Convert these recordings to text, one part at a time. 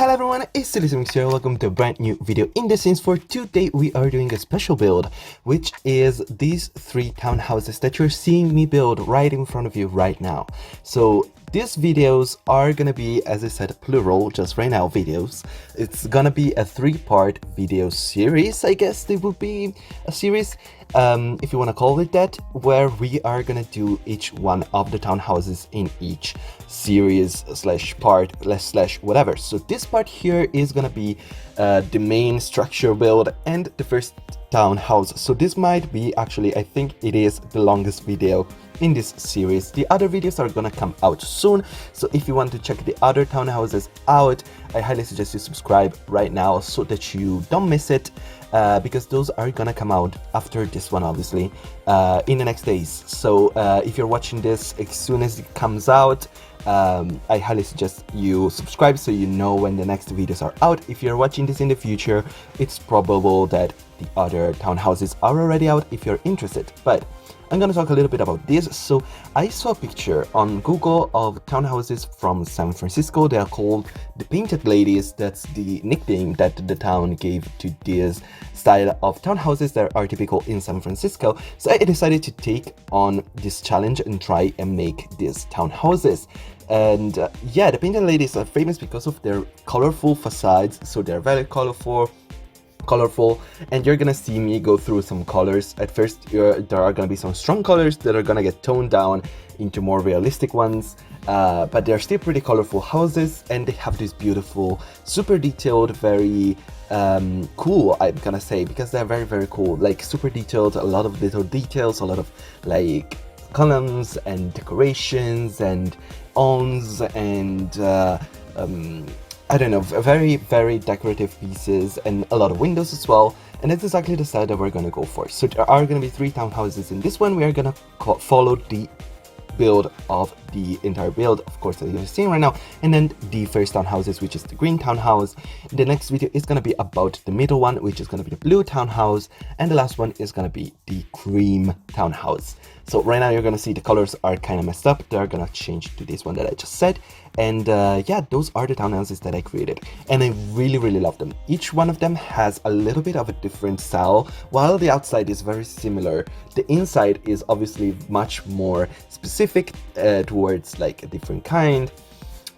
Hello everyone, it's Simmuz here. Welcome to a brand new video in the Sims. For today we are doing a special build, which is these three townhouses that you're seeing me build right in front of you right now. So these videos are gonna be, as I said, plural, just right now videos. It's gonna be a three-part video series, I guess it would be a series, if you want to call it that, where we are gonna do each one of the townhouses in each series slash part slash whatever. So this part here is gonna be the main structure build and the first townhouse. So this might be, actually, I think it is the longest video in this series. The other videos are gonna come out soon, so if you want to check the other townhouses out, I highly suggest you subscribe right now so that you don't miss it, because those are gonna come out after this one, obviously, in the next days. So if you're watching this as soon as it comes out, I highly suggest you subscribe so you know when the next videos are out. If you're watching this in the future, it's probable that the other townhouses are already out if you're interested. But I'm gonna talk a little bit about this. So I saw a picture on Google of townhouses from San Francisco. They are called the Painted Ladies. That's the nickname that the town gave to this style of townhouses that are typical in San Francisco. So I decided to take on this challenge and try and make these townhouses. And yeah, the Painted Ladies are famous because of their colorful facades. So they're very colorful, and you're gonna see me go through some colors. At first there are gonna be some strong colors that are gonna get toned down into more realistic ones, but they're still pretty colorful houses, and they have this beautiful, super detailed, very cool, I'm gonna say, because they're very cool, like super detailed, a lot of little details, a lot of like columns and decorations and awns and I don't know, very decorative pieces, and a lot of windows as well. And that's exactly the style that we're gonna go for. So there are gonna be three townhouses in this one. We are gonna follow the build of the entire build, of course, that you're seeing right now, and then the first townhouses, which is the green townhouse. The next video is gonna be about the middle one, which is gonna be the blue townhouse, and the last one is gonna be the cream townhouse. So right now you're gonna see the colors are kind of messed up. They're gonna change to this one that I just said. And yeah, those are the townhouses that I created, and I really love them. Each one of them has a little bit of a different style. While the outside is very similar, the inside is obviously much more specific towards like a different kind.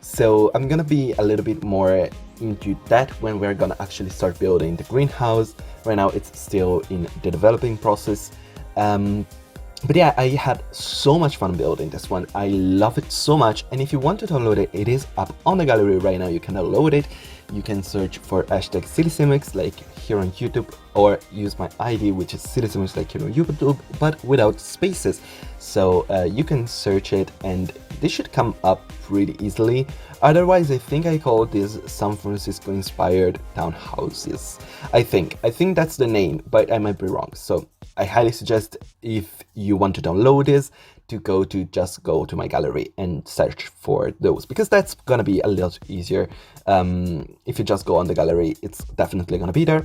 So I'm gonna be a little bit more into that when we're gonna actually start building the greenhouse. Right now it's still in the developing process. But yeah, I had so much fun building this one. I love it so much. And if you want to download it, it is up on the gallery right now. You can download it. You can search for hashtag Simmuz like here on YouTube, or use my ID, which is Simmuz like here on YouTube, but without spaces. So you can search it and this should come up pretty easily. Otherwise, I think I call this San Francisco inspired townhouses. I think that's the name, but I might be wrong. So I highly suggest, if you want to download this, to just go to my gallery and search for those, because that's gonna be a little easier. If you just go on the gallery, it's definitely gonna be there.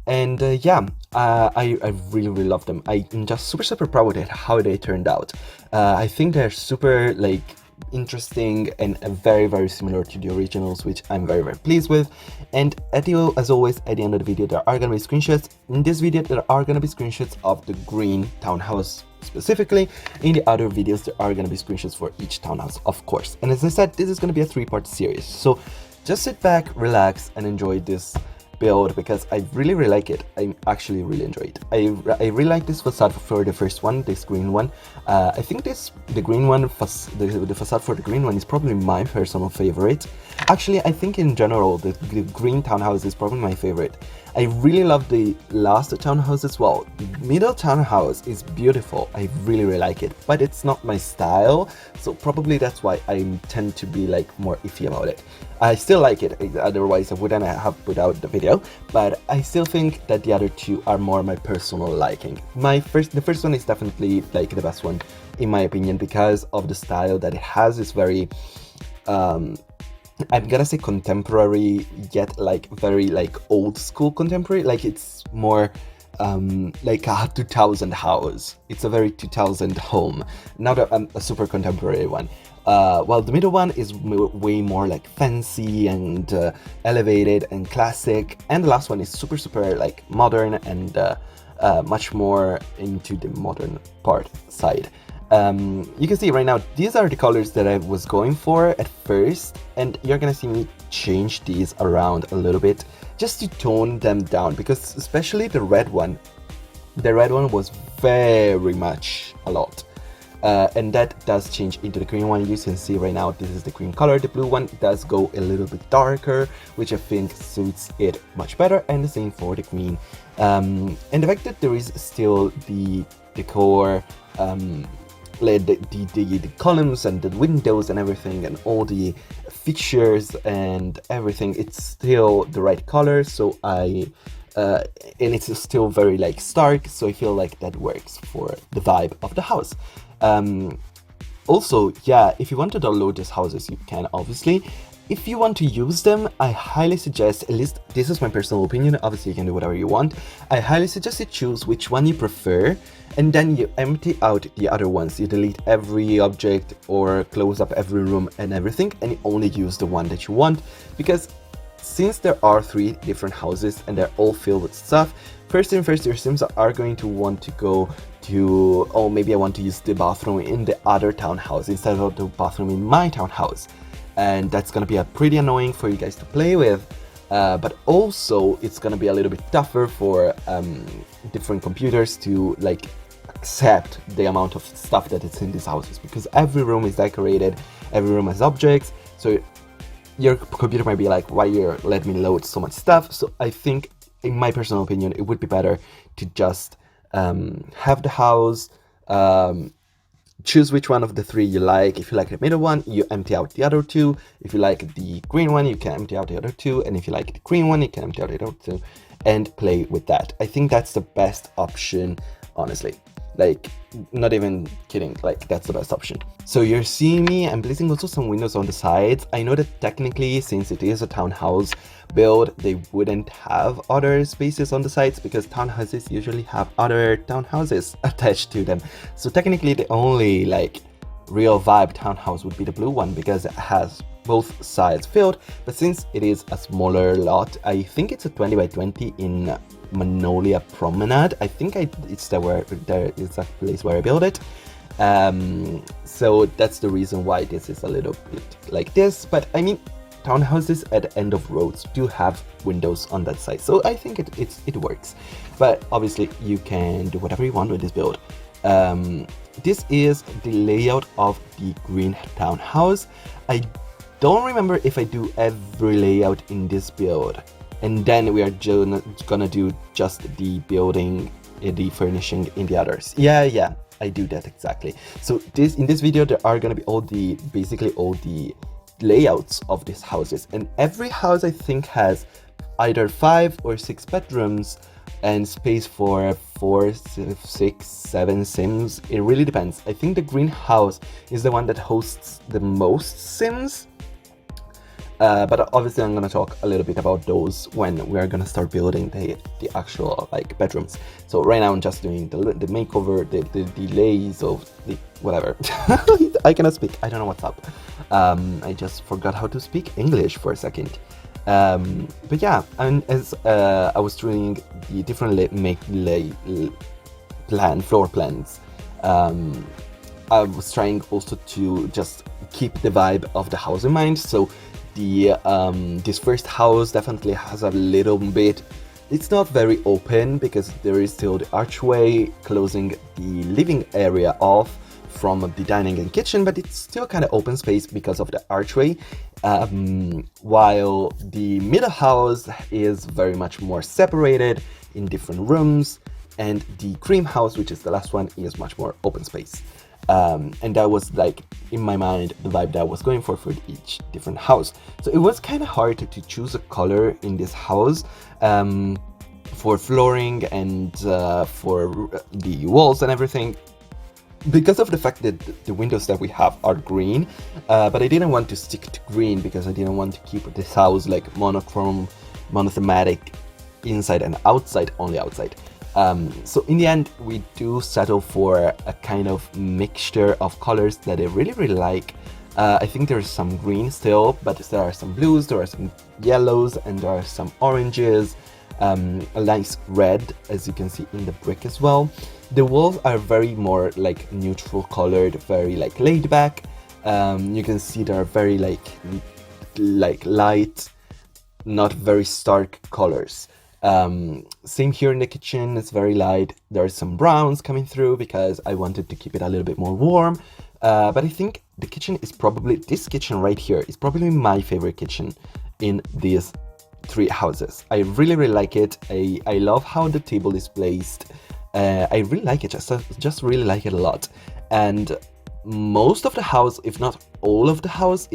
And yeah, I really love them. I'm just super proud at how they turned out. I think they're super like interesting and very similar to the originals, which I'm very pleased with. And as always, at the end of the video, there are gonna be screenshots. In this video, there are gonna be screenshots of the green townhouse specifically. In the other videos, there are gonna be screenshots for each townhouse, of course. And as I said, this is gonna be a three-part series, so just sit back, relax, and enjoy this build, because I really like it. I actually really enjoy it. I really like this facade for the first one, this green one. I think the green one, the facade for the green one is probably my personal favorite. Actually, I think in general the green townhouse is probably my favorite. I really love the last townhouse as well. The middle townhouse is beautiful. I really like it, but it's not my style, so probably that's why I tend to be like more iffy about it. I still like it, otherwise I wouldn't have put out the video, but I still think that the other two are more my personal liking. The first one is definitely like the best one in my opinion, because of the style that it has. It's very I'm gonna say contemporary, yet like very like old school contemporary. Like it's more like a 2000 house. It's a very 2000 home, not a super contemporary one. while the middle one is way more like fancy and elevated and classic, and the last one is super like modern and much more into the modern part side. You can see right now, these are the colors that I was going for at first, and you're gonna see me change these around a little bit just to tone them down, because especially the red one was very much a lot. And that does change into the green one. You can see right now, this is the green color. The blue one does go a little bit darker, which I think suits it much better, and the same for the green. And the fact that there is still the decor, like the columns and the windows and everything, and all the features and everything, it's still the right color. So and it's still very like stark, so I feel like that works for the vibe of the house. Also, yeah, if you want to download these houses, you can, obviously. If you want to use them, I highly suggest, at least this is my personal opinion, obviously you can do whatever you want, I highly suggest you choose which one you prefer, and then you empty out the other ones. You delete every object or close up every room and everything, and you only use the one that you want, because since there are 3 different houses and they're all filled with stuff, first your Sims are going to want to go to, oh, maybe I want to use the bathroom in the other townhouse instead of the bathroom in my townhouse. And that's gonna be pretty annoying for you guys to play with, but also it's gonna be a little bit tougher for different computers to like accept the amount of stuff that is in these houses, because every room is decorated, every room has objects, so your computer might be like, why you're letting me load so much stuff? So I think, in my personal opinion, it would be better to just have the house, choose which one of the 3 you like. If you like the middle one, you empty out the other 2. If you like the green one, you can empty out the other 2. And if you like the green one, you can empty out the other 2 and play with that. I think that's the best option, honestly. Like, not even kidding, like that's the best option. So you're seeing me, I'm placing also some windows on the sides. I know that technically, since it is a townhouse build, they wouldn't have other spaces on the sides, because townhouses usually have other townhouses attached to them. So technically the only like real vibe townhouse would be the blue one, because it has both sides filled. But since it is a smaller lot, I think it's a 20 by 20 in Magnolia Promenade. I think it's there is a place where I built it. So that's the reason why this is a little bit like this. But I mean, townhouses at the end of roads do have windows on that side, so I think it works. But obviously you can do whatever you want with this build. This is the layout of the green townhouse. I don't remember if I do every layout in this build, and then we are gonna do just the building, the furnishing in the others. Yeah, I do that exactly. So in this video there are gonna be basically all the layouts of these houses, and every house I think has either 5 or 6 bedrooms and space for 4, 6, 7 Sims. It really depends. I think the greenhouse is the one that hosts the most Sims. But obviously I'm gonna talk a little bit about those when we are gonna start building the actual like bedrooms. So right now I'm just doing the makeover, the delays of the whatever. I cannot speak. I don't know what's up. I just forgot how to speak English for a second. But yeah, and as I was doing the different floor plans, I was trying also to just keep the vibe of the house in mind. So this first house definitely has a little bit, it's not very open because there is still the archway closing the living area off from the dining and kitchen, but it's still kind of open space because of the archway, while the middle house is very much more separated in different rooms, and the cream house, which is the last one, is much more open space. And that was like, in my mind, the vibe that I was going for each different house. So it was kind of hard to choose a color in this house for flooring and for the walls and everything, because of the fact that the windows that we have are green, but I didn't want to stick to green because I didn't want to keep this house like monochrome, monothematic, inside and outside, only outside. So in the end, we do settle for a kind of mixture of colors that I really like. I think there's some green still, but there are some blues, there are some yellows, and there are some oranges, a nice red, as you can see in the brick as well. The walls are very more like neutral colored, very like laid back. You can see they're very like light, not very stark colors. Same here in the kitchen, it's very light. There are some browns coming through because I wanted to keep it a little bit more warm. But I think the kitchen is probably, this kitchen right here is probably my favorite kitchen in these three houses. I really like it. I love how the table is placed. I really like it, just really like it a lot. And most of the house, if not all of the house,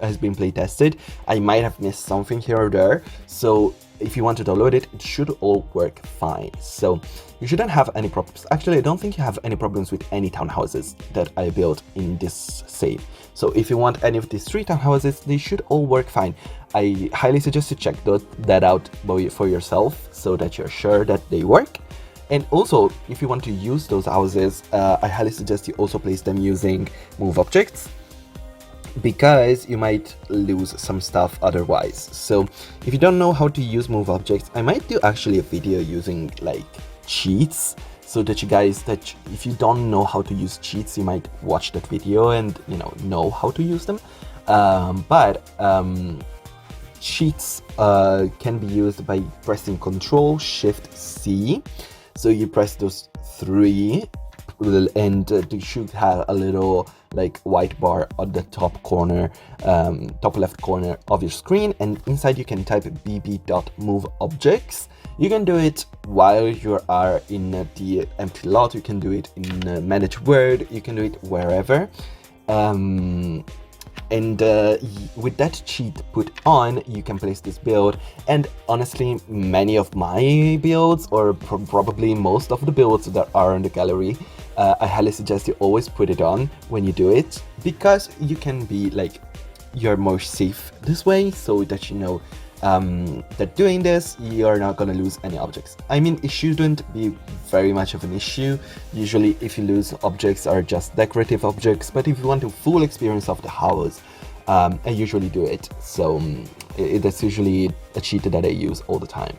has been play tested. I might have missed something here or there, so if you want to download it, it should all work fine. So you shouldn't have any problems. Actually, I don't think you have any problems with any townhouses that I built in this save. So if you want any of these three townhouses, they should all work fine. I highly suggest you check that out for yourself so that you're sure that they work. And also, if you want to use those houses, I highly suggest you also place them using move objects, because you might lose some stuff otherwise. So if you don't know how to use move objects, I might do actually a video using like cheats, so that you guys, that if you don't know how to use cheats, you might watch that video and know how to use them. Cheats can be used by pressing Control Shift C. So you press those three, and you should have a little like white bar at the top corner, top left corner of your screen, and inside you can type bb.moveobjects. You can do it while you are in the empty lot, you can do it in Manage Word, you can do it wherever. With that cheat put on, you can place this build. And honestly, many of my builds, or probably most of the builds that are in the gallery, I highly suggest you always put it on when you do it, because you can be like, you're more safe this way, so that you know that doing this, you're not gonna lose any objects. I mean, it shouldn't be very much of an issue. Usually if you lose objects are just decorative objects, but if you want a full experience of the house, I usually do it. So that's usually a cheat that I use all the time.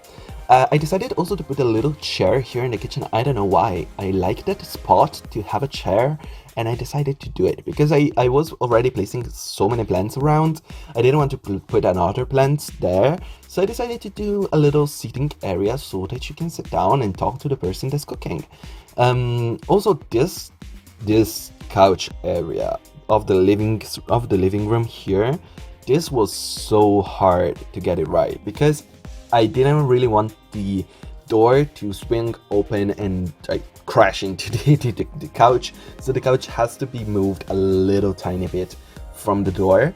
I decided also to put a little chair here in the kitchen. I don't know why. I like that spot to have a chair, and I decided to do it because I was already placing so many plants around. I didn't want to put another plant there, so I decided to do a little seating area so that you can sit down and talk to the person that's cooking. Also, this couch area of the living room here, this was so hard to get it right because I didn't really want the door to swing open and crash into the couch. So the couch has to be moved a little tiny bit from the door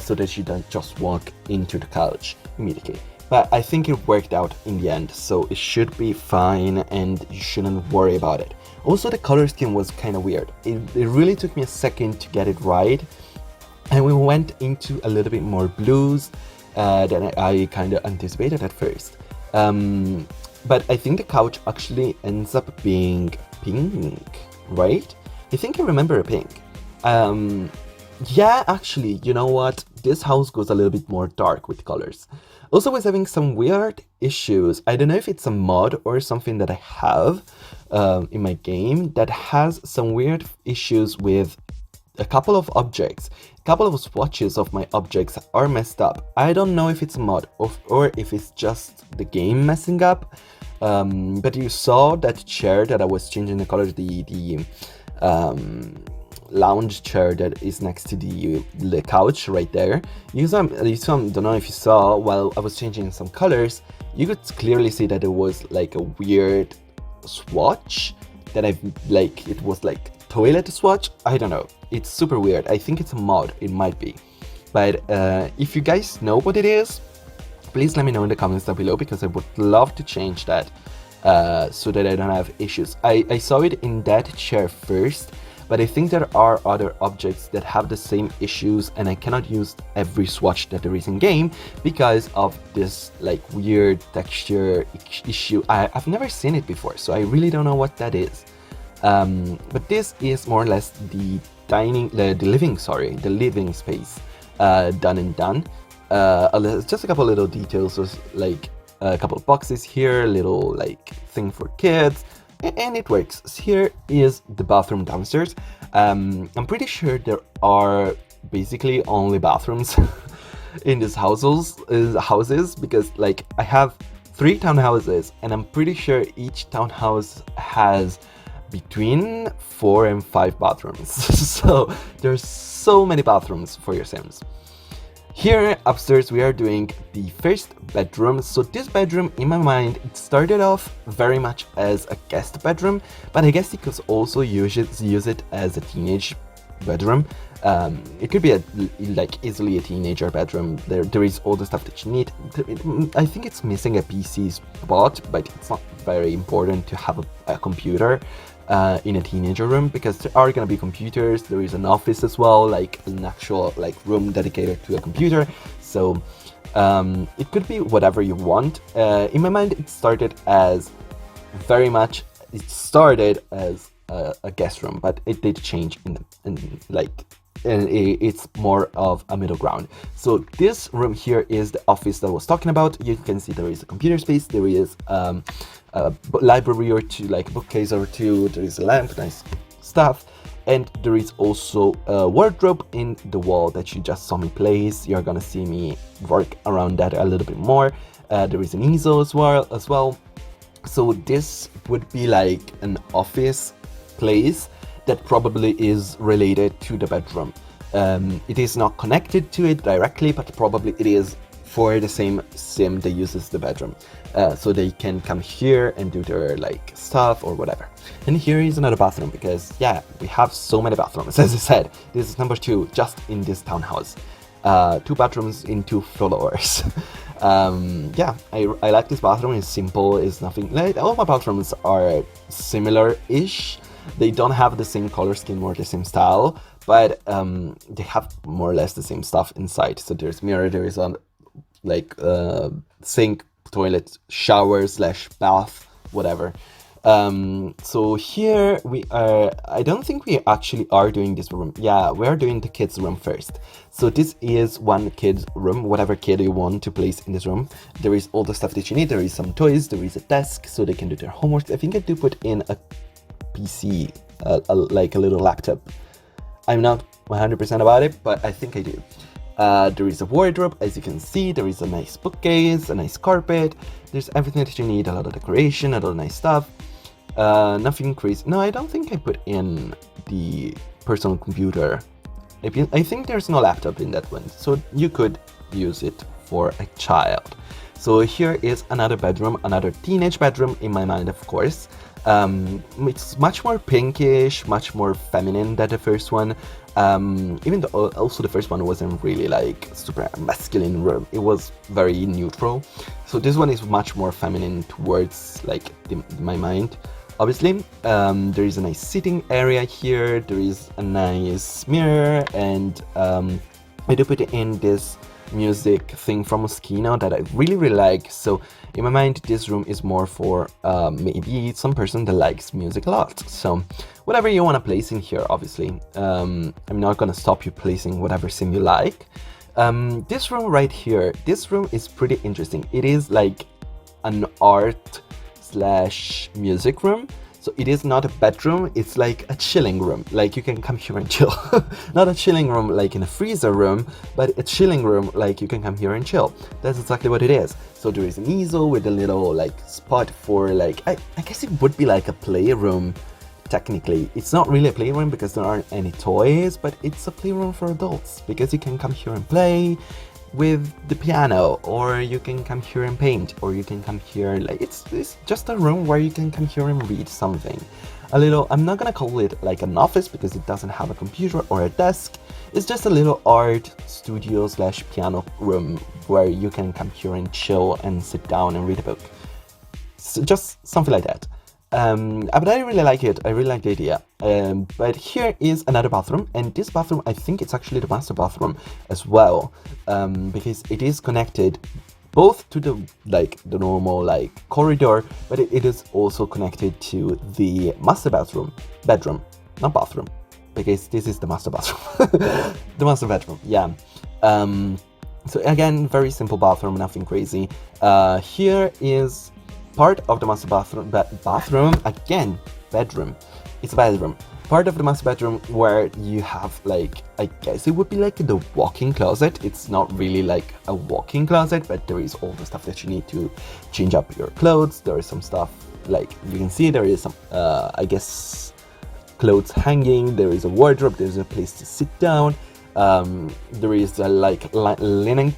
so that you don't just walk into the couch immediately. But I think it worked out in the end, so it should be fine and you shouldn't worry about it. Also, the color scheme was kind of weird. It really took me a second to get it right. And we went into a little bit more blues than I kind of anticipated at first. But I think the couch actually ends up being pink, right? I think I remember a pink. Yeah, actually, you know what? This house goes a little bit more dark with colors. Also, I was having some weird issues. I don't know if it's a mod or something that I have in my game that has some weird issues with a couple of objects. A couple of swatches of my objects are messed up. I don't know if it's a mod or if it's just the game messing up. But you saw that chair that I was changing the color, the lounge chair that is next to the couch right there. You saw, don't know if you saw, while I was changing some colors, you could clearly see that it was like a weird swatch that it was like toilet swatch. I don't know, it's super weird. I think it's a mod, it might be, but if you guys know what it is, please let me know in the comments down below, because I would love to change that so that I don't have issues. I saw it in that chair first, but I think there are other objects that have the same issues, and I cannot use every swatch that there is in game because of this like weird texture issue. I've never seen it before, so I really don't know what that is. But this is more or less the the living space done and done. Just a couple little details, like a couple of boxes here, little like thing for kids, and it works. So here is the bathroom downstairs. I'm pretty sure there are basically only bathrooms in these houses, because like I have 3 townhouses, and I'm pretty sure each townhouse has between 4 and 5 bathrooms. So there's so many bathrooms for your Sims. Here upstairs we are doing the first bedroom. So this bedroom, in my mind, it started off very much as a guest bedroom, but I guess you could also use it as a teenage bedroom. It could be like easily a teenager bedroom. There is all the stuff that you need. I think it's missing a PC spot, but it's not very important to have a computer in a teenager room, because there are gonna be computers. There is an office as well, like an actual like room dedicated to a computer. So it could be whatever you want. In my mind, it started as a guest room, but it did change and it's more of a middle ground. So this room here is the office that I was talking about. You can see there is a computer space, there is a library or two, like a bookcase or two, there is a lamp, nice stuff, and there is also a wardrobe in the wall that you just saw me place. You're gonna see me work around that a little bit more. There is an easel as well. So this would be like an office place that probably is related to the bedroom. It is not connected to it directly, but probably it is for the same sim that uses the bedroom. So they can come here and do their like stuff or whatever. And here is another bathroom, because yeah, we have so many bathrooms. As I said, this is number 2 just in this townhouse. 2 bathrooms in 2 floors. Yeah, I like this bathroom. It's simple, it's nothing like all my bathrooms are similar-ish. They don't have the same color scheme or the same style, but they have more or less the same stuff inside. So there's mirror, there is a like sink, toilet, shower / bath, whatever. So here we are. I don't think we actually are doing this room. Yeah, we are doing the kids room first. So this is one kid's room, whatever kid you want to place in this room. There is all the stuff that you need. There is some toys, there is a desk so they can do their homework. I think I do put in a PC, like a little laptop. I'm not 100% about it, but I think I do. There is a wardrobe, as you can see. There is a nice bookcase, a nice carpet. There's everything that you need, a lot of decoration, a lot of nice stuff. Nothing crazy. No, I don't think I put in the personal computer. I think there's no laptop in that one, so you could use it for a child. So here is another bedroom, another teenage bedroom in my mind, of course. It's much more pinkish, much more feminine than the first one. Even though also the first one wasn't really like super masculine room, it was very neutral. So this one is much more feminine towards like my mind. Obviously, there is a nice sitting area here. There is a nice mirror, and I do put in this music thing from Moschino that I really like. So in my mind, this room is more for maybe some person that likes music a lot. So whatever you want to place in here, obviously. I'm not gonna stop you placing whatever sim you like. This room right here, this room is pretty interesting. It is like an art / music room. So it is not a bedroom, it's like a chilling room. Like you can come here and chill. Not a chilling room like in a freezer room, but a chilling room like you can come here and chill. That's exactly what it is. So there is an easel with a little like spot for like, I guess it would be like a playroom technically. It's not really a playroom because there aren't any toys, but it's a playroom for adults because you can come here and play with the piano, or you can come here and paint, or you can come here like it's just a room where you can come here and read something. A little, I'm not gonna call it like an office because it doesn't have a computer or a desk. It's just a little art studio / piano room where you can come here and chill and sit down and read a book. So just something like that. But I really like it. I really like the idea. But here is another bathroom, and this bathroom, I think it's actually the master bathroom as well, because it is connected both to the normal like corridor, but it is also connected to the master bedroom, not bathroom. because this is the master bathroom. The master bedroom, yeah. So again, very simple bathroom, nothing crazy. Here is part of the master bathroom, again, bedroom. It's a bedroom. Part of the master bedroom where you have, like, I guess it would be like the walk-in closet. It's not really like a walk-in closet, but there is all the stuff that you need to change up your clothes. There is some stuff, like you can see, there is some, I guess, clothes hanging. There is a wardrobe. There's a place to sit down. There is like linen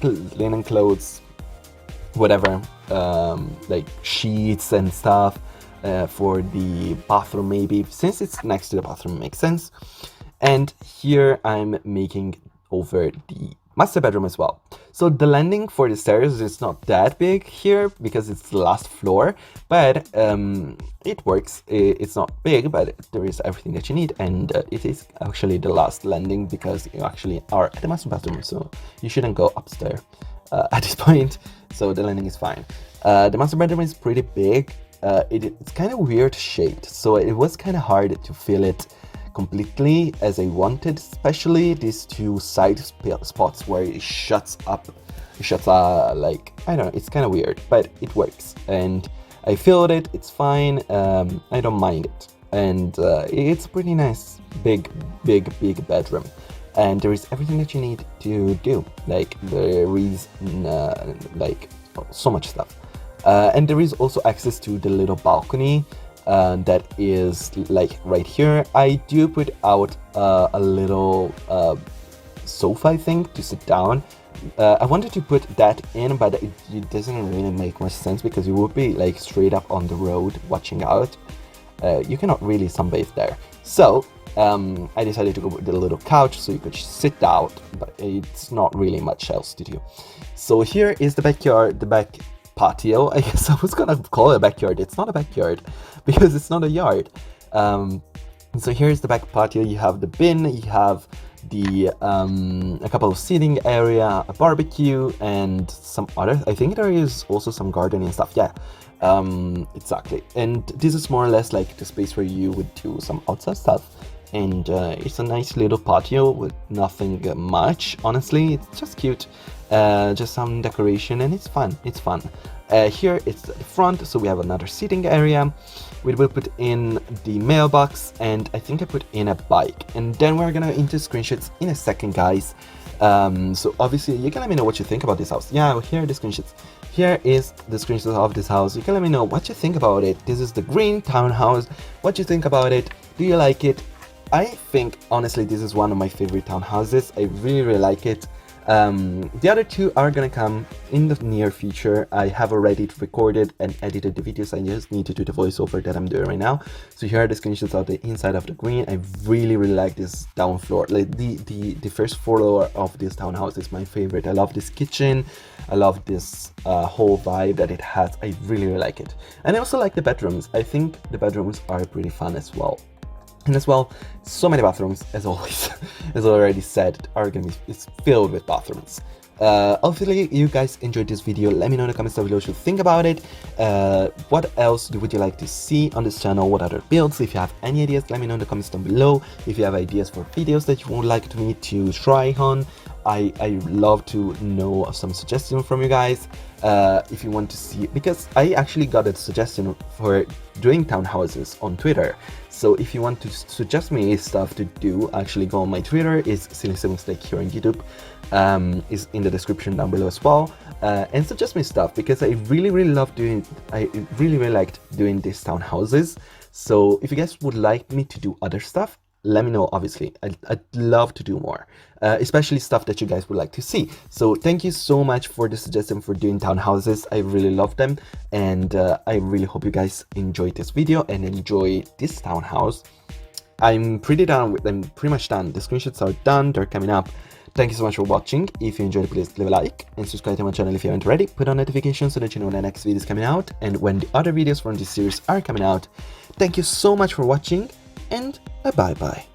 clothes, whatever, like sheets and stuff. For the bathroom, maybe, since it's next to the bathroom, makes sense. And here I'm making over the master bedroom as well. So the landing for the stairs is not that big here because it's the last floor, but it works. It's not big, but there is everything that you need, and it is actually the last landing because you actually are at the master bathroom, so you shouldn't go upstairs at this point. So the landing is fine. The master bedroom is pretty big. It's kind of weird shaped, so it was kind of hard to fill it completely as I wanted, especially these two side spots where it shuts up. It shuts like, I don't know, it's kind of weird, but it works, and I filled it. It's fine. I don't mind it, and it's a pretty nice big bedroom, and there is everything that you need to do. Like there is like so much stuff. And there is also access to the little balcony that is like right here. I do put out a little sofa, I think, to sit down. I wanted to put that in, but it doesn't really make much sense because you would be like straight up on the road watching out. You cannot really sunbathe there. So I decided to go with the little couch so you could sit out, but it's not really much else to do. So here is the backyard, the back patio. I guess I was gonna call it a backyard. It's not a backyard because it's not a yard. So here's the back patio. You have the bin, you have the a couple of seating area, a barbecue, and some other, I think there is also some gardening stuff. Yeah, exactly. And this is more or less like the space where you would do some outside stuff. And it's a nice little patio with nothing much, honestly. It's just cute, just some decoration, and it's fun. It's fun. Here it's the front, so we have another seating area. We will put in the mailbox, and I think I put in a bike. And then we're gonna into screenshots in a second, guys. So obviously you can let me know what you think about this house. Yeah, well, here are the screenshots. Here is the screenshot of this house. You can let me know what you think about it. This is the green townhouse. What you think about it? Do you like it? I think, honestly, this is one of my favorite townhouses. I really like it. The other two are gonna come in the near future. I have already recorded and edited the videos. I just need to do the voiceover that I'm doing right now. So here are the screenshots of the inside of the green. I really like this down floor. Like the first floor of this townhouse is my favorite. I love this kitchen. I love this whole vibe that it has. I really like it. And I also like the bedrooms. I think the bedrooms are pretty fun as well. And as well, so many bathrooms, as always, as already said, are gonna be, it's filled with bathrooms. Hopefully you guys enjoyed this video. Let me know in the comments down below what you think about it. What else would you like to see on this channel? What other builds? If you have any ideas, let me know in the comments down below. If you have ideas for videos that you would like me to try on, I love to know some suggestions from you guys. If you want to see, because I actually got a suggestion for doing townhouses on Twitter. So if you want to suggest me stuff to do, actually go on my Twitter. It's Simmuz here on YouTube. Is in the description down below as well. And suggest me stuff because I really love doing. I really liked doing these townhouses. So if you guys would like me to do other stuff, let me know. Obviously, I'd love to do more, especially stuff that you guys would like to see. So thank you so much for the suggestion for doing townhouses. I really love them, and I really hope you guys enjoyed this video and enjoy this townhouse. I'm pretty much done. The screenshots are done. They're coming up. Thank you so much for watching. If you enjoyed, please leave a like and subscribe to my channel if you haven't already. Put on notifications so that you know when the next video is coming out and when the other videos from this series are coming out. Thank you so much for watching, and bye bye.